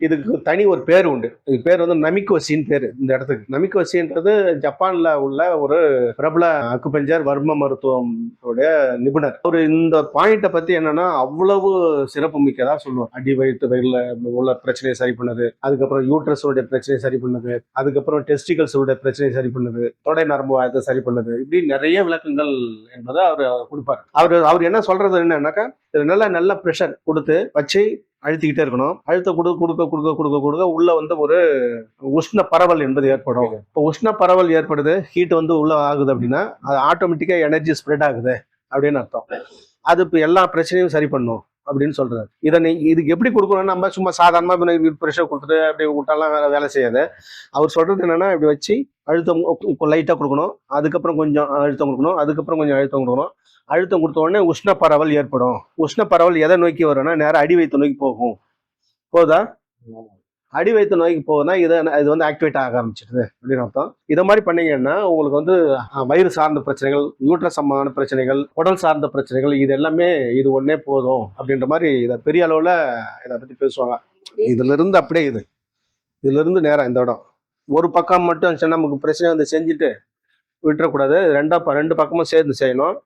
இதுக்கு தனி ஒரு பேர் உண்டு. இது பேர் வந்து நமிக்கோசின்னு பேரு இந்த இடத்துக்கு. நமிக்கோசின்றது ஜப்பான்ல உள்ள ஒரு பிரபல அக்குபஞ்சர் வர்ம மருத்துவம் உடைய நிபுணர். அவரு இந்த பாயிண்ட பத்தி என்னன்னா அவ்வளவு சிறப்பு மிக்கதா சொல்லுவார். அடி வயிற்று வயிறுல உள்ள பிரச்சனையை சரி பண்ணது, அதுக்கப்புறம் யூட்ரஸ் உடைய பிரச்சனையை சரி பண்ணது, அதுக்கப்புறம் டெஸ்டிகல்ஸ் உடைய பிரச்சனையை சரி பண்ணது, தொடை நரம்பு வாயத்தை சரி பண்ணது, இப்படி நிறைய விளக்கங்கள் என்பதை அவர் கொடுப்பார். அவர் என்ன சொல்றது என்னன்னாக்கா, நல்ல நல்ல ப்ரெஷர் கொடுத்து வச்சு அழுத்திக்கிட்டே இருக்கணும். அழுத்த கொடுக்க கொடுக்க கொடுக்க கொடுக்க கொடுக்க உள்ள வந்து ஒரு உஷ்ண பரவல் என்பது ஏற்படும். இப்போ உஷ்ண பரவல் ஏற்படுது, ஹீட் வந்து உள்ள ஆகுது அப்படின்னா அது ஆட்டோமேட்டிக்கா எனர்ஜி ஸ்ப்ரெட் ஆகுது அப்படின்னு அர்த்தம். அது இப்போ எல்லா பிரச்சனையும் சரி பண்ணும் அப்படின்னு சொல்றாரு. இதுக்கு எப்படி கொடுக்கணும்னா, நம்ம சும்மா சாதாரணமா ப்ரெஷர் கொடுத்துட்டு அப்படி விட்டாலாம் வேலை செய்யாது. அவர் சொல்றது என்னன்னா, இப்படி வச்சு அழுத்தம் லைட்டா கொடுக்கணும், அதுக்கப்புறம் கொஞ்சம் அழுத்தம் கொடுக்கணும், அதுக்கப்புறம் கொஞ்சம் அழுத்தம் கொடுக்கணும். அழுத்தம் கொடுத்த உடனே உஷ்ண பரவல் ஏற்படும். உஷ்ண பரவல் எதை நோக்கி வரும்னா நேரம் அடி வயிற்று நோக்கி போகும். போதா? அடி வயிற்று நோய்க்கு போகுதுன்னா இது வந்து ஆக்டிவேட் ஆக ஆரம்பிச்சிடுது அப்படின்னு அர்த்தம். இதை மாதிரி பண்ணீங்கன்னா உங்களுக்கு வந்து வயிறு சார்ந்த பிரச்சனைகள், யூட்ரஸ் சம்பந்தமான பிரச்சனைகள், உடல் சார்ந்த பிரச்சனைகள், இது எல்லாமே இது ஒன்னே போதும் அப்படின்ற மாதிரி இதை பெரிய அளவுல இதை பத்தி பேசுவாங்க. இதுல இருந்து அப்படியே இதுல இருந்து நேரம் இந்த இடம் ஒரு பக்கம் மட்டும் நமக்கு பிரச்சனை வந்து செஞ்சுட்டு விட்டுறக்கூடாது. ரெண்டு பக்கமும் சேர்ந்து செய்யணும்.